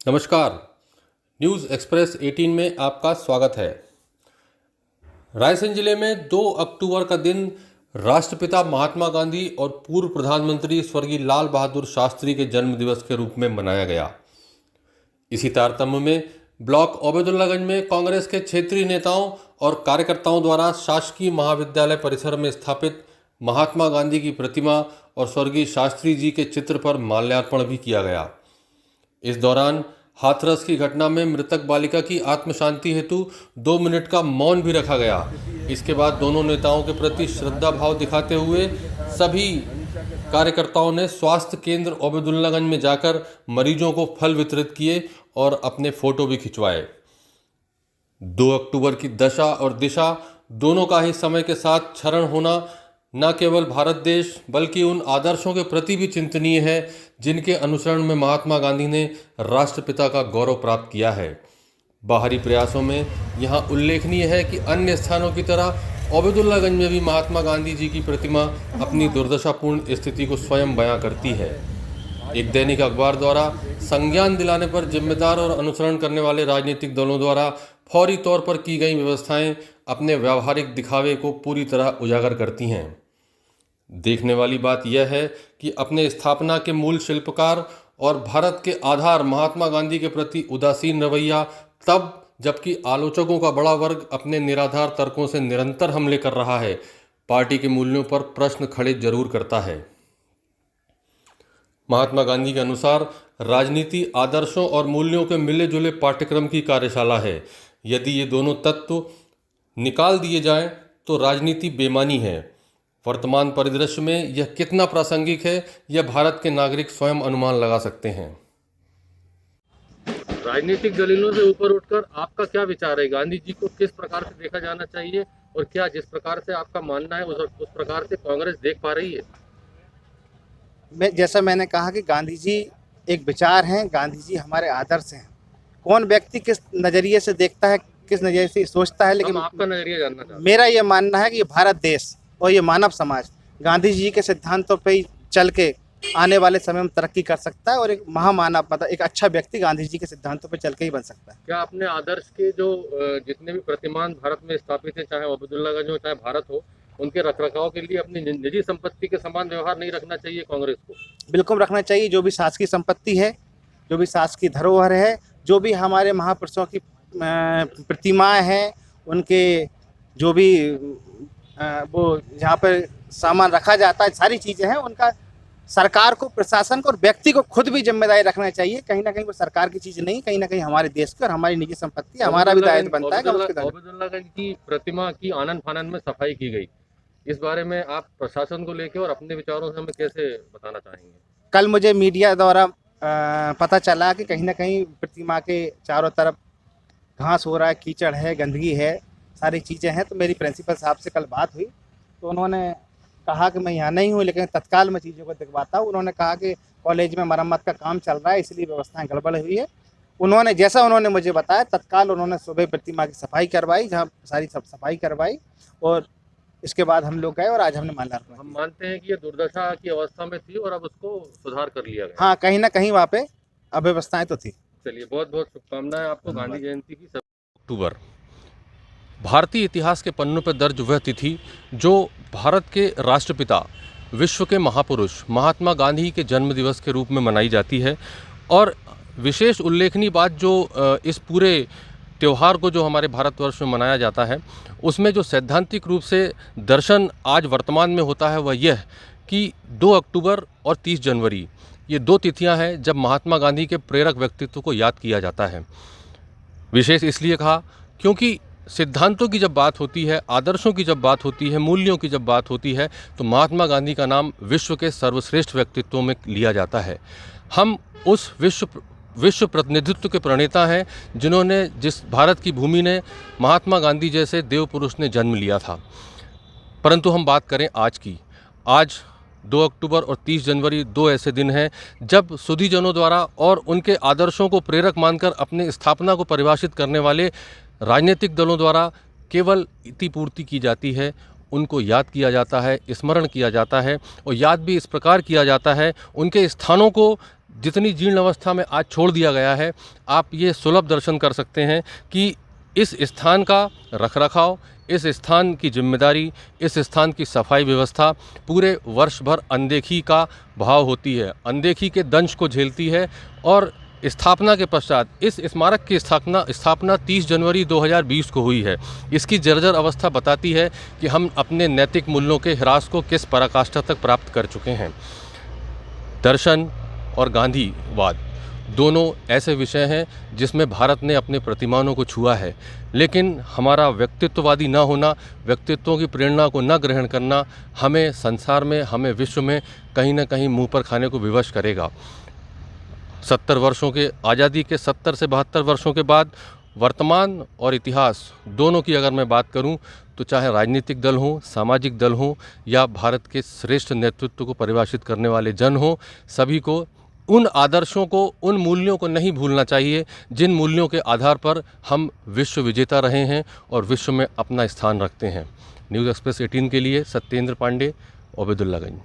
नमस्कार। News express 18 में आपका स्वागत है। रायसेन जिले में 2 अक्टूबर का दिन राष्ट्रपिता महात्मा गांधी और पूर्व प्रधानमंत्री स्वर्गीय लाल बहादुर शास्त्री के जन्म दिवस के रूप में मनाया गया। इसी तारतम्य में ब्लॉक ओबेदुल्लागंज में कांग्रेस के क्षेत्रीय नेताओं और कार्यकर्ताओं द्वारा शासकीय महाविद्यालय परिसर में स्थापित महात्मा गांधी की प्रतिमा और स्वर्गीय शास्त्री जी के चित्र पर माल्यार्पण भी किया गया। इस दौरान हाथरस की घटना में मृतक बालिका की आत्म शांति हेतु 2 मिनट का मौन भी रखा गया। इसके बाद दोनों नेताओं के प्रति श्रद्धा भाव दिखाते हुए सभी कार्यकर्ताओं ने स्वास्थ्य केंद्र ओबेदुल्लागंज में जाकर मरीजों को फल वितरित किए और अपने फोटो भी खिंचवाए। 2 अक्टूबर की दशा और दिशा दोनों का ही समय के साथ क्षरण होना न केवल भारत देश बल्कि उन आदर्शों के प्रति भी चिंतनीय है जिनके अनुसरण में महात्मा गांधी ने राष्ट्रपिता का गौरव प्राप्त किया है। बाहरी प्रयासों में यहाँ उल्लेखनीय है कि अन्य स्थानों की तरह ओबेदुल्लागंज में भी महात्मा गांधी जी की प्रतिमा अपनी दुर्दशापूर्ण स्थिति को स्वयं बयां करती है। एक दैनिक अखबार द्वारा संज्ञान दिलाने पर जिम्मेदार और अनुसरण करने वाले राजनीतिक दलों द्वारा फौरी तौर पर की गई व्यवस्थाएं अपने व्यावहारिक दिखावे को पूरी तरह उजागर करती हैं। देखने वाली बात यह है कि अपने स्थापना के मूल शिल्पकार और भारत के आधार महात्मा गांधी के प्रति उदासीन रवैया तब जबकि आलोचकों का बड़ा वर्ग अपने निराधार तर्कों से निरंतर हमले कर रहा है, पार्टी के मूल्यों पर प्रश्न खड़े जरूर करता है। महात्मा गांधी के अनुसार राजनीति आदर्शों और मूल्यों के मिले जुले पाठ्यक्रम की कार्यशाला है। यदि ये दोनों तत्व निकाल दिए जाएं तो राजनीति बेमानी है। वर्तमान परिदृश्य में यह कितना प्रासंगिक है, यह भारत के नागरिक स्वयं अनुमान लगा सकते हैं। राजनीतिक दलीलों से ऊपर उठकर आपका क्या विचार है? गांधी जी को किस प्रकार से देखा जाना चाहिए और क्या जिस प्रकार से आपका मानना है उस प्रकार से कांग्रेस देख पा रही है? जैसा मैंने कहा कि गांधी जी एक विचार हैं, गांधी जी हमारे आदर्श हैं। कौन व्यक्ति किस नज़रिए से देखता है, किस नज़रिए से सोचता है, लेकिन आपका नजरिया जानना चाहते हैं। मेरा ये मानना है कि ये भारत देश और ये मानव समाज गांधी जी के सिद्धांतों पे ही चल के आने वाले समय में तरक्की कर सकता है और एक महामानव मतलब एक अच्छा व्यक्ति गांधी जी के सिद्धांतों पे चल के ही बन सकता है। क्या अपने आदर्श के जो जितने भी प्रतिमान भारत में स्थापित है, चाहे ओबेदुल्लागंज हो चाहे भारत हो, उनके रखरखाव के लिए अपनी निजी संपत्ति के समान व्यवहार नहीं रखना चाहिए कांग्रेस को? बिल्कुल रखना चाहिए। जो भी शासकीय संपत्ति है, जो भी शासकीय धरोहर है, जो भी हमारे महापुरुषों की प्रतिमाएं हैं, उनके जो भी वो जहाँ पर सामान रखा जाता है, सारी चीज़ें हैं, उनका सरकार को, प्रशासन को और व्यक्ति को खुद भी जिम्मेदारी रखना चाहिए। कहीं ना कहीं वो सरकार की चीज़ नहीं, कहीं ना कहीं हमारे देश की और हमारी निजी संपत्ति, हमारा भी दायित्व बनता है। ओबेदुल्लागंज की प्रतिमा की आनन फानन में सफाई की गई, इस बारे में आप प्रशासन को लेकर और अपने विचारों से हमें कैसे बताना चाहेंगे? कल मुझे मीडिया द्वारा पता चला कि कहीं ना कहीं प्रतिमा के चारों तरफ घास हो रहा है, कीचड़ है, गंदगी है, सारी चीज़ें हैं। तो मेरी प्रिंसिपल साहब से कल बात हुई तो उन्होंने कहा कि मैं यहाँ नहीं हूँ लेकिन तत्काल मैं चीज़ों को दिखवाता हूँ। उन्होंने कहा कि कॉलेज में मरम्मत का काम चल रहा है, इसलिए व्यवस्थाएं गड़बड़ हुई है। उन्होंने मुझे बताया, तत्काल उन्होंने सुबह प्रतिमा की सफाई करवाई, जहाँ सारी सफाई करवाई और इसके बाद हम लोग गए और आज हमने माल्यार्पण। हम मानते हैं कि ये दुर्दशा की अवस्था में थी और अब उसको सुधार कर लिया गया। हाँ, कहीं ना कहीं वहाँ पे अव्यवस्थाएं तो थी। चलिए, बहुत बहुत शुभकामनाएं आपको गांधी जयंती की। अक्टूबर भारतीय इतिहास के पन्नों पर दर्ज वह तिथि जो भारत के राष्ट्रपिता, विश्व के महापुरुष महात्मा गांधी के जन्म दिवस के रूप में मनाई जाती है। और विशेष उल्लेखनीय बात जो इस पूरे त्यौहार को जो हमारे भारतवर्ष में मनाया जाता है, उसमें जो सैद्धांतिक रूप से दर्शन आज वर्तमान में होता है वह यह कि 2 अक्टूबर और 30 जनवरी ये 2 तिथियां हैं जब महात्मा गांधी के प्रेरक व्यक्तित्व को याद किया जाता है। विशेष इसलिए कहा क्योंकि सिद्धांतों की जब बात होती है, आदर्शों की जब बात होती है, मूल्यों की जब बात होती है तो महात्मा गांधी का नाम विश्व के सर्वश्रेष्ठ व्यक्तित्वों में लिया जाता है। हम उस विश्व प्रतिनिधित्व के प्रणेता हैं जिन्होंने, जिस भारत की भूमि ने महात्मा गांधी जैसे देव पुरुष ने जन्म लिया था। परंतु हम बात करें आज की, आज 2 अक्टूबर और 30 जनवरी 2 ऐसे दिन हैं जब सुधीजनों द्वारा और उनके आदर्शों को प्रेरक मानकर अपने स्थापना को परिभाषित करने वाले राजनीतिक दलों द्वारा केवल इतिपूर्ति की जाती है, उनको याद किया जाता है, स्मरण किया जाता है। और याद भी इस प्रकार किया जाता है, उनके स्थानों को जितनी जीर्ण अवस्था में आज छोड़ दिया गया है, आप ये सुलभ दर्शन कर सकते हैं कि इस स्थान का रखरखाव, इस स्थान की जिम्मेदारी, इस स्थान की सफाई व्यवस्था पूरे वर्ष भर अनदेखी का भाव होती है, अनदेखी के दंश को झेलती है। और स्थापना के पश्चात इस स्मारक की स्थापना 30 जनवरी 2020 को हुई है। इसकी जर्जर अवस्था बताती है कि हम अपने नैतिक मूल्यों के ह्रास को किस पराकाष्ठा तक प्राप्त कर चुके हैं। दर्शन और गांधीवाद दोनों ऐसे विषय हैं जिसमें भारत ने अपने प्रतिमानों को छुआ है, लेकिन हमारा व्यक्तित्ववादी न होना, व्यक्तित्वों की प्रेरणा को न ग्रहण करना हमें संसार में, हमें विश्व में कहीं न कहीं मुंह पर खाने को विवश करेगा। 70 वर्षों के आज़ादी के 70 से 72 वर्षों के बाद वर्तमान और इतिहास दोनों की अगर मैं बात करूं, तो चाहे राजनीतिक दल हों, सामाजिक दल हों या भारत के श्रेष्ठ नेतृत्व को परिभाषित करने वाले जन हों, सभी को उन आदर्शों को, उन मूल्यों को नहीं भूलना चाहिए जिन मूल्यों के आधार पर हम विश्व विजेता रहे हैं और विश्व में अपना स्थान रखते हैं। न्यूज़ एक्सप्रेस 18 के लिए सत्येंद्र पांडे, ओबेदुल्लागंज।